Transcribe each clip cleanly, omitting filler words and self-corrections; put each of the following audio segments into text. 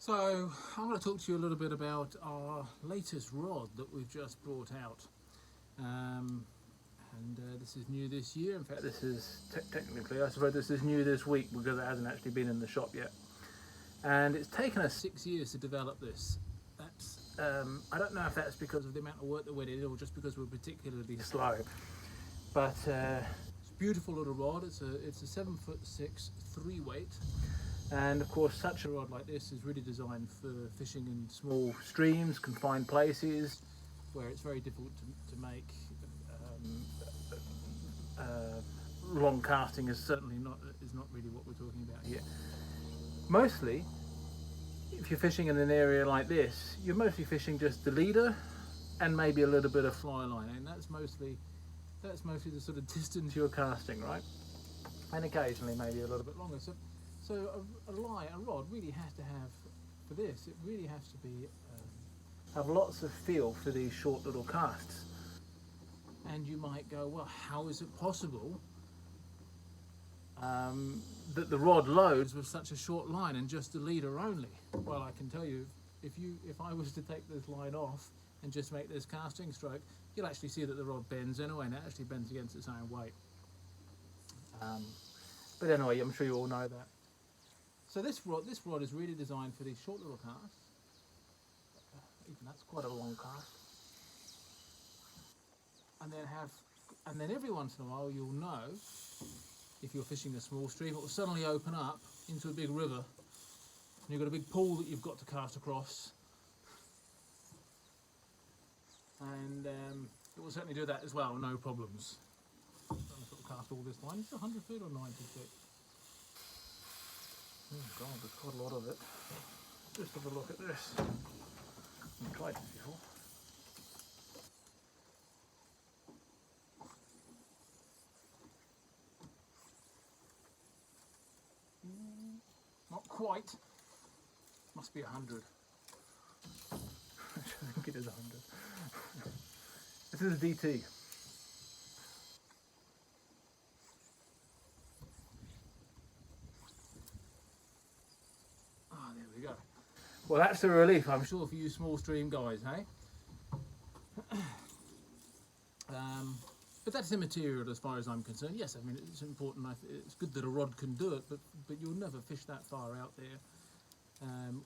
So I'm going to talk to you a little bit about our latest rod that we've just brought out. This is new this year. In fact, this is technically, I suppose this is new this week because it hasn't actually been in the shop yet. And it's taken us 6 years to develop this. That's I don't know if that's because of the amount of work that went in or just because we're particularly slow. But it's a beautiful little rod. It's a 7'6" 3-weight. And of course, such a rod like this is really designed for fishing in small streams, confined places, where it's very difficult to make. Long casting is certainly not really what we're talking about here. Mostly, if you're fishing in an area like this, you're mostly fishing just the leader and maybe a little bit of fly line, and that's mostly the sort of distance you're casting, right? And occasionally maybe a little bit longer. So a rod really has to have, for this, it really has to be have lots of feel for these short little casts. And you might go, well, how is it possible that the rod loads with such a short line and just the leader only? Well, I can tell you, if I was to take this line off and just make this casting stroke, you'll actually see that the rod bends anyway, and it actually bends against its own weight. But anyway, I'm sure you all know that. So this rod is really designed for these short little casts. Even that's quite a long cast. And then every once in a while you'll know, if you're fishing a small stream, it will suddenly open up into a big river, and you've got a big pool that you've got to cast across. And it will certainly do that as well, no problems. I'm going to sort of cast all this line. Is it 100 feet or 90 feet? Oh God, there's quite a lot of it. Just have a look at this. I've tried this before. Not quite. Must be 100. I think it is 100. This is a DT. There we go. Well, that's a relief, I'm sure, for you small stream guys, hey? But that's immaterial as far as I'm concerned. Yes, I mean, it's important. It's good that a rod can do it, but you'll never fish that far out there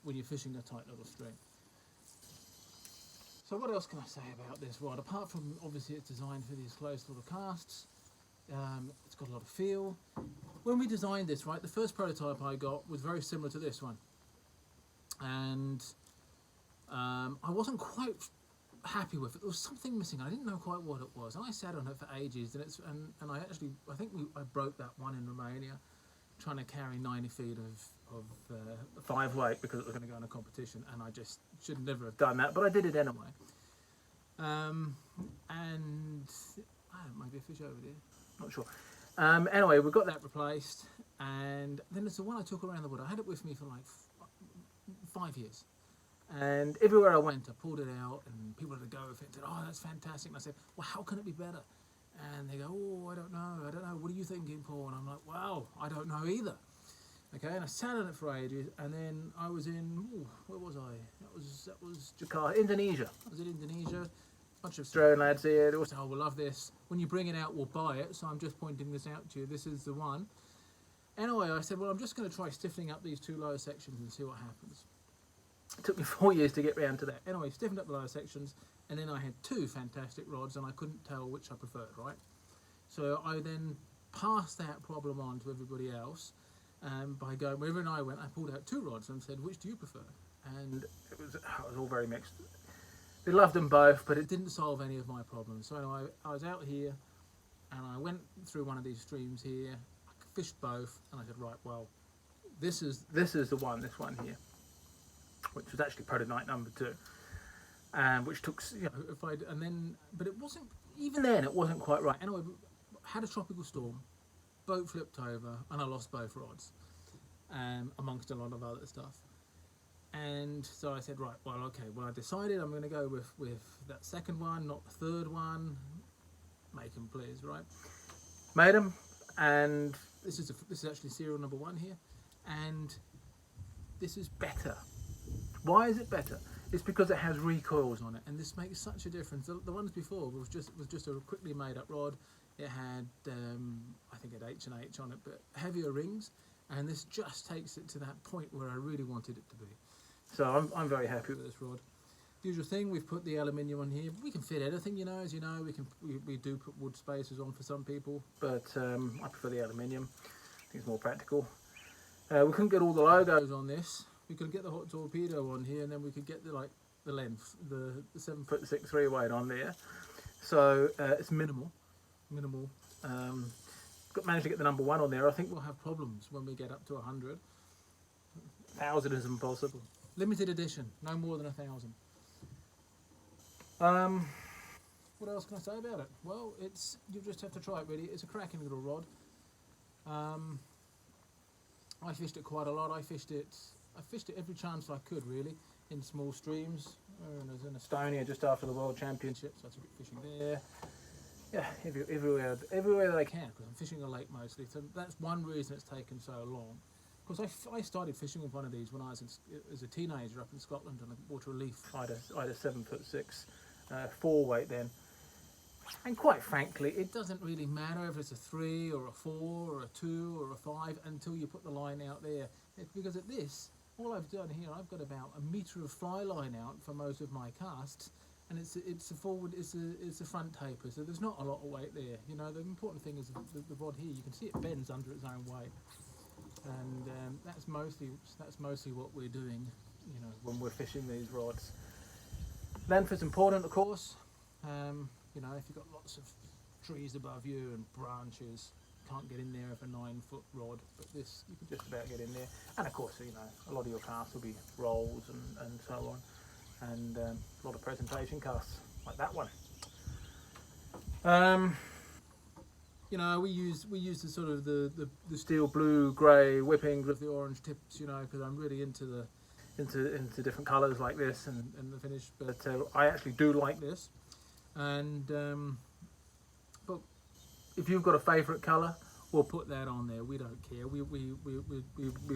when you're fishing a tight little stream. So what else can I say about this rod? Apart from, obviously, it's designed for these close little casts. It's got a lot of feel. When we designed this, right, the first prototype I got was very similar to this one. And I wasn't quite happy with it. There was something missing. I didn't know quite what it was, and I sat on it for ages. And I think I broke that one in Romania, trying to carry 90 feet of 5-weight because it was going to go in a competition, and I just should never have done that, but I did it anyway. And maybe a fish over there, not sure. Anyway, we got that replaced, and then it's the one I took around the wood. I had it with me for like 5 years. And everywhere I went, I pulled it out, and people had to go with it and said, oh, that's fantastic. And I said, well, how can it be better? And they go, oh, I don't know. What are you thinking, Paul? And I'm like, wow, I don't know either. Okay, and I sat on it for ages, and then I was in, where was I? That was Jakarta, Indonesia. I was in Indonesia, a bunch of Australian lads here. They all said, oh, we'll love this. When you bring it out, we'll buy it. So I'm just pointing this out to you. This is the one. Anyway, I said, well, I'm just going to try stiffening up these two lower sections and see what happens. It took me 4 years to get round to that. Anyway, stiffened up the lower sections, and then I had two fantastic rods, and I couldn't tell which I preferred, right? So I then passed that problem on to everybody else by going, wherever I went, I pulled out two rods and said, which do you prefer? And it was all very mixed. They loved them both, but it didn't solve any of my problems. So anyway, I was out here, and I went through one of these streams here, I fished both, and I said, right, well, this is the one, this one here, which was actually prototype number 2, which took, but it wasn't, even then it wasn't quite right. Anyway, had a tropical storm, boat flipped over, and I lost both rods, amongst a lot of other stuff. And so I said, right, well, okay, well, I decided I'm going to go with that second one, not the third one. Make them, please, right? Made them, and this is actually serial number 1 here, and this is better Why is it better? It's because it has recoils on it, and this makes such a difference. The ones before was just a quickly made up rod. It had I think it had H&H on it, but heavier rings, and this just takes it to that point where I really wanted it to be. So I'm very happy with this rod. Usual thing, we've put the aluminium on here. We can fit anything, you know, as you know. We do put wood spacers on for some people, but I prefer the aluminium. I think it's more practical. We couldn't get all the logos on this. We could get the Hot Torpedo on here, and then we could get the length, the 7'6" weight on there. So it's minimal. Managed to get the number 1 on there. I think we'll have problems when we get up to 100. 1,000 is impossible. Limited edition, no more than 1,000. What else can I say about it? Well, you just have to try it really. It's a cracking little rod. I fished it quite a lot. I fished it every chance I could really, in small streams. I was in Estonia just after the World Championships. So I took it fishing there. Yeah, everywhere that I can, because I'm fishing a lake mostly. So that's one reason it's taken so long. Because I started fishing with one of these when I was as a teenager up in Scotland on a water relief. I had a 7'6" 4 weight then. And quite frankly, it doesn't really matter if it's a 3 or a 4 or a 2 or a 5 until you put the line out there. Because at this, all I've done here, I've got about a metre of fly line out for most of my casts, and it's a front taper, so there's not a lot of weight there. You know, the important thing is the rod here. You can see it bends under its own weight, and that's mostly what we're doing. You know, when we're fishing these rods, length is important, of course. You know, if you've got lots of trees above you and branches, can't get in there with a 9-foot rod, but this you can just about get in there. And of course, you know, a lot of your casts will be rolls and so on, and a lot of presentation casts like that one. You know, we use the sort of the steel blue grey whippings with the orange tips, you know, because I'm really into different colours like this and the finish. But I actually do like this. And but if you've got a favourite colour, we'll put that on there. We don't care. We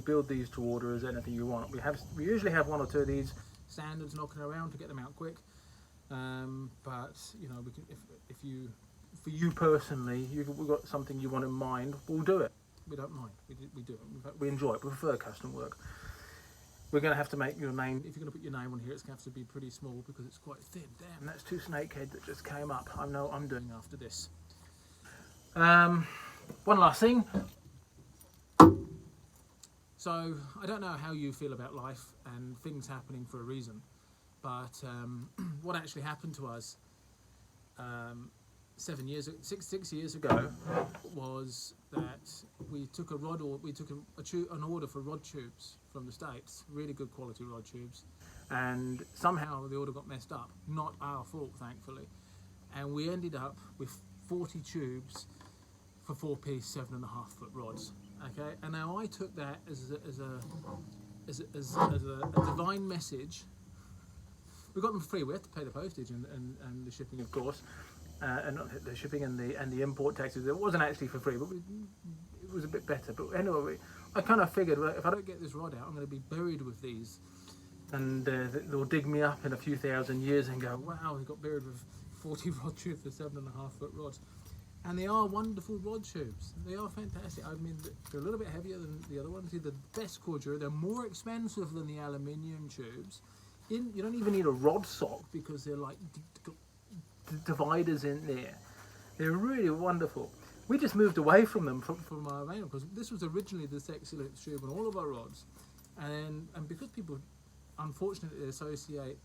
build these to order as anything you want. We usually have 1 or 2 of these standards knocking around to get them out quick. But you know, we can for you personally, we've got something you want in mind, we'll do it. We don't mind. We do it. In fact, we enjoy it. We prefer custom work. We're going to have to make your name, if you're going to put your name on here, it's going to have to be pretty small because it's quite thin. Damn, that's 2 snakeheads that just came up. I know what I'm doing after this. One last thing. So, I don't know how you feel about life and things happening for a reason, but what actually happened to us 6 years ago was that we took an order for rod tubes from the States, really good quality rod tubes, and somehow the order got messed up. Not our fault, thankfully, and we ended up with 40 tubes for 4-piece 7.5-foot rods. Okay, and now I took that as a divine message. We got them free. We had to pay the postage and the shipping, of course. And not the shipping and the import taxes. It wasn't actually for free, but it was a bit better. But anyway, I kind of figured, well, if I don't get this rod out, I'm going to be buried with these, and they'll dig me up in a few thousand years and go, wow, we got buried with 40 rod tubes for 7.5-foot rods. And they are wonderful rod tubes. They are fantastic. I mean, they're a little bit heavier than the other ones. They're the best cordura. They're more expensive than the aluminium tubes. You don't even need a rod sock because they're like dividers in there. They're really wonderful. We just moved away from them from our main, because this was originally the Sexyloops tube on all of our rods, and because people unfortunately associate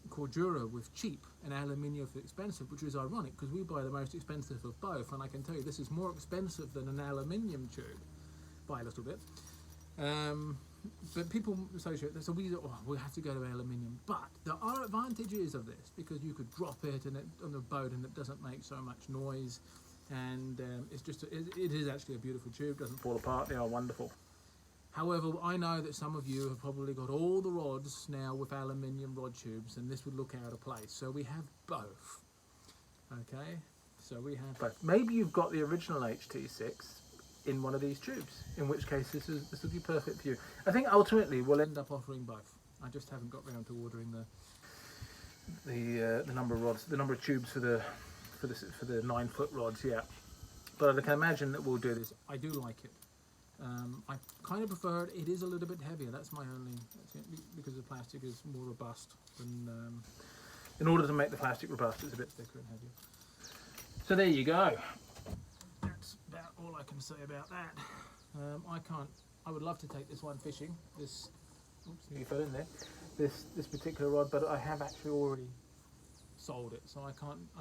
cordura with cheap and aluminium with expensive, which is ironic because we buy the most expensive of both, and I can tell you this is more expensive than an aluminium tube by a little bit. But people associate this, so we have to go to aluminium. But there are advantages of this, because you could drop it on the boat and it doesn't make so much noise, and it is actually a beautiful tube. Doesn't fall apart. They are wonderful. However, I know that some of you have probably got all the rods now with aluminium rod tubes, and this would look out of place. So we have both. Okay, so we have both. Maybe you've got the original HT6 in one of these tubes, in which case this would be perfect for you. I think ultimately we'll end up offering both. I just haven't got round to ordering the number of rods, the number of tubes for the 9-foot rods yet. But I can imagine that we'll do this. I do like it. I kind of prefer it. It is a little bit heavier. That's my only, because the plastic is more robust than. In order to make the plastic robust, it's a bit thicker and heavier. So there you go. That's about all I can say about that. I would love to take this one fishing. Oops, you fell in there. This particular rod, but I have actually already sold it, so I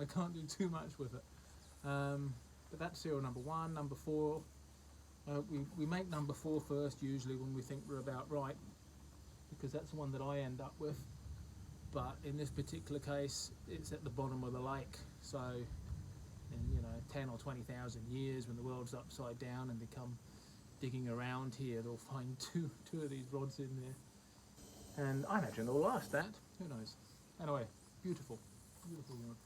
can't do too much with it. But that's serial number 1. Number 4, we make number 4 first usually when we think we're about right, because that's the one that I end up with. But in this particular case, it's at the bottom of the lake, so in 10 or 20,000 years, when the world's upside down and they come digging around here, they'll find two of these rods in there, and I imagine they'll last that. Who knows? Anyway, beautiful rod.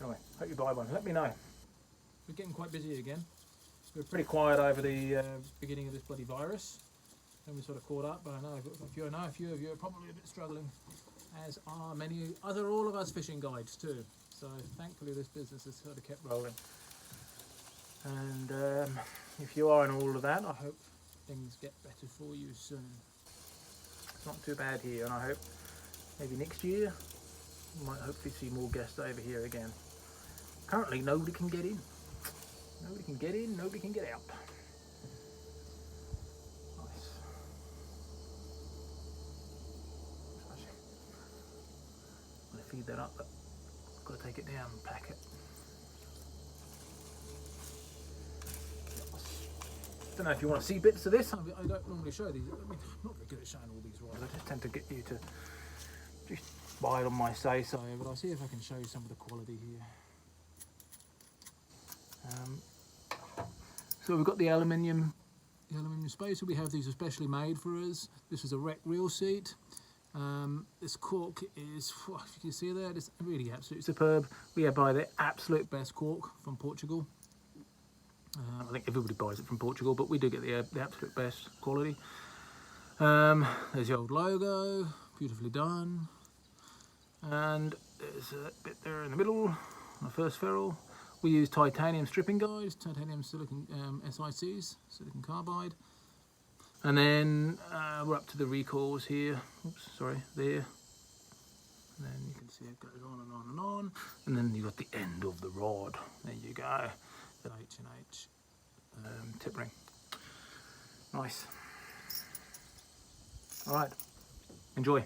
Anyway, hope you buy one. Let me know. We're getting quite busy again. We were pretty quiet over the beginning of this bloody virus. Then we sort of caught up, but I know a few of you are probably a bit struggling, as are all of us fishing guides too. So thankfully this business has sort of kept rolling. And if you are in all of that, I hope things get better for you soon. It's not too bad here, and I hope maybe next year we might hopefully see more guests over here again. Currently nobody can get in. Nobody can get in, nobody can get out. Feed that up, but I've got to take it down and pack it. I don't know if you want to see bits of this. I don't normally show these. I mean, I'm not very good at showing all these rods. I just tend to get you to just buy it on my say-so, but I'll see if I can show you some of the quality here. So we've got the aluminium spacer. We have these especially made for us. This is a wreck reel seat. This cork is, if you can see there, it's really absolutely superb. We buy the absolute best cork from Portugal. I think everybody buys it from Portugal, but we do get the absolute best quality. There's the old logo, beautifully done. And there's a bit there in the middle, on the first ferrule. We use titanium stripping guides, titanium silicon SICs, silicon carbide. And then we're up to the recoils here. Oops, sorry, there. And then you can see it goes on and on and on. And then you've got the end of the rod. There you go. The H&H tip ring. Nice. All right, enjoy.